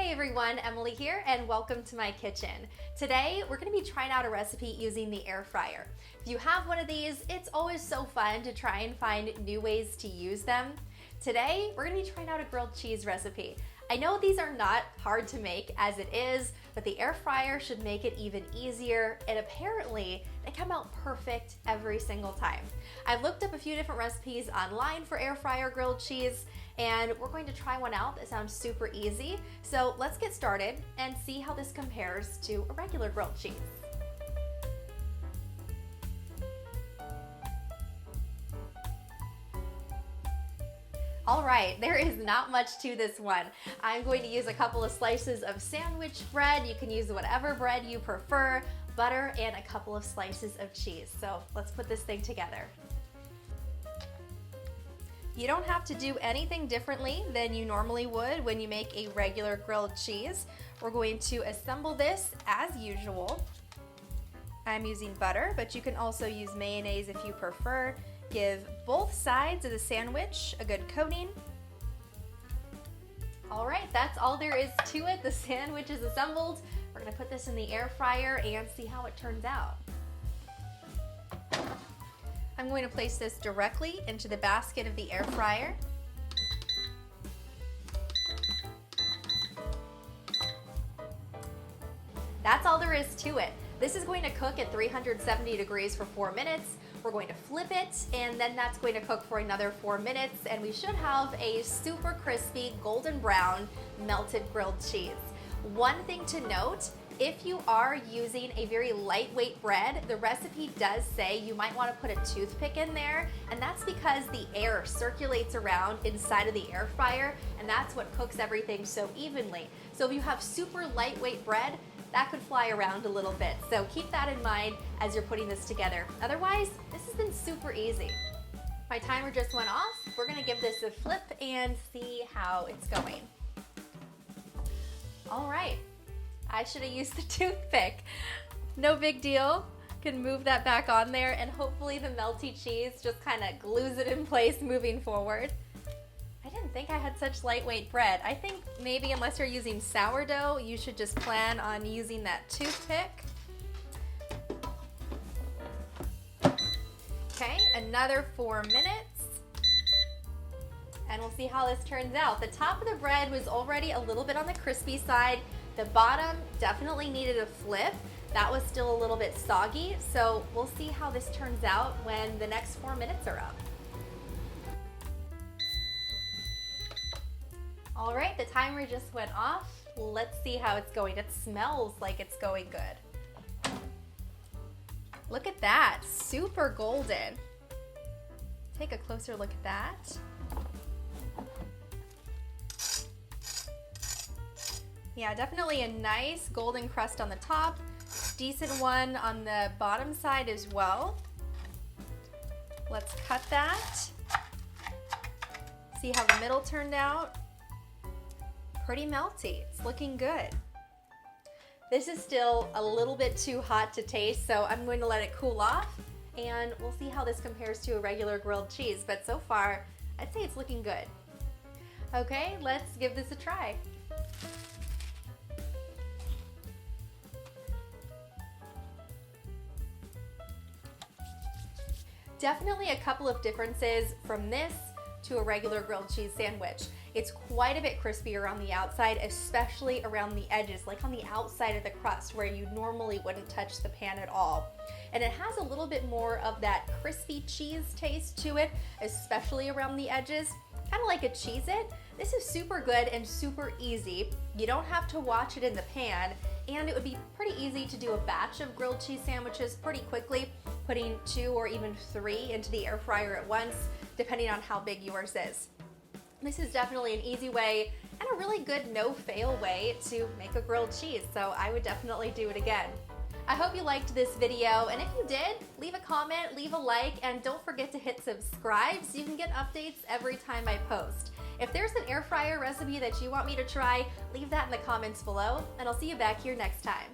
Hey everyone, Emily here and welcome to my kitchen. Today we're going to be trying out a recipe using the air fryer. If you have one of these, it's always so fun to try and find new ways to use them. Today we're going to be trying out a grilled cheese recipe. I know these are not hard to make as it is, but the air fryer should make it even easier, and apparently they come out perfect every single time. I've looked up a few different recipes online for air fryer grilled cheese, and we're going to try one out that sounds super easy. So let's get started and see how this compares to a regular grilled cheese. All right, there is not much to this one. I'm going to use a couple of slices of sandwich bread. You can use whatever bread you prefer, butter, and a couple of slices of cheese. So let's put this thing together. You don't have to do anything differently than you normally would when you make a regular grilled cheese. We're going to assemble this as usual. I'm using butter, but you can also use mayonnaise if you prefer. Give both sides of the sandwich a good coating. All right, that's all there is to it. The sandwich is assembled. We're gonna put this in the air fryer and see how it turns out. I'm going to place this directly into the basket of the air fryer. That's all there is to it. This is going to cook at 370 degrees for 4 minutes. We're going to flip it, and then that's going to cook for another 4 minutes, and we should have a super crispy golden brown melted grilled cheese. One thing to note, if you are using a very lightweight bread, the recipe does say you might want to put a toothpick in there, and that's because the air circulates around inside of the air fryer, and that's what cooks everything so evenly. So if you have super lightweight bread, that could fly around a little bit. So keep that in mind as you're putting this together. Otherwise, this has been super easy. My timer just went off. We're gonna give this a flip and see how it's going. All right, I should have used the toothpick. No big deal. Can move that back on there, and hopefully the melty cheese just kind of glues it in place moving forward. I didn't think I had such lightweight bread. I think maybe unless you're using sourdough, you should just plan on using that toothpick. Okay, another 4 minutes. And we'll see how this turns out. The top of the bread was already a little bit on the crispy side. The bottom definitely needed a flip. That was still a little bit soggy. So we'll see how this turns out when the next 4 minutes are up. All right, the timer just went off. Let's see how it's going. It smells like it's going good. Look at that, super golden. Take a closer look at that. Yeah, definitely a nice golden crust on the top. Decent one on the bottom side as well. Let's cut that. See how the middle turned out. Pretty melty, it's looking good. This is still a little bit too hot to taste, so I'm going to let it cool off, and we'll see how this compares to a regular grilled cheese, but so far, I'd say it's looking good. Okay, let's give this a try. Definitely a couple of differences from this to a regular grilled cheese sandwich. It's quite a bit crispier on the outside, especially around the edges, like on the outside of the crust where you normally wouldn't touch the pan at all. And it has a little bit more of that crispy cheese taste to it, especially around the edges, kind of like a Cheez-It. This is super good and super easy. You don't have to watch it in the pan, and it would be pretty easy to do a batch of grilled cheese sandwiches pretty quickly, putting 2 or even 3 into the air fryer at once, depending on how big yours is. This is definitely an easy way and a really good no-fail way to make a grilled cheese, so I would definitely do it again. I hope you liked this video, and if you did, leave a comment, leave a like, and don't forget to hit subscribe so you can get updates every time I post. If there's an air fryer recipe that you want me to try, leave that in the comments below, and I'll see you back here next time.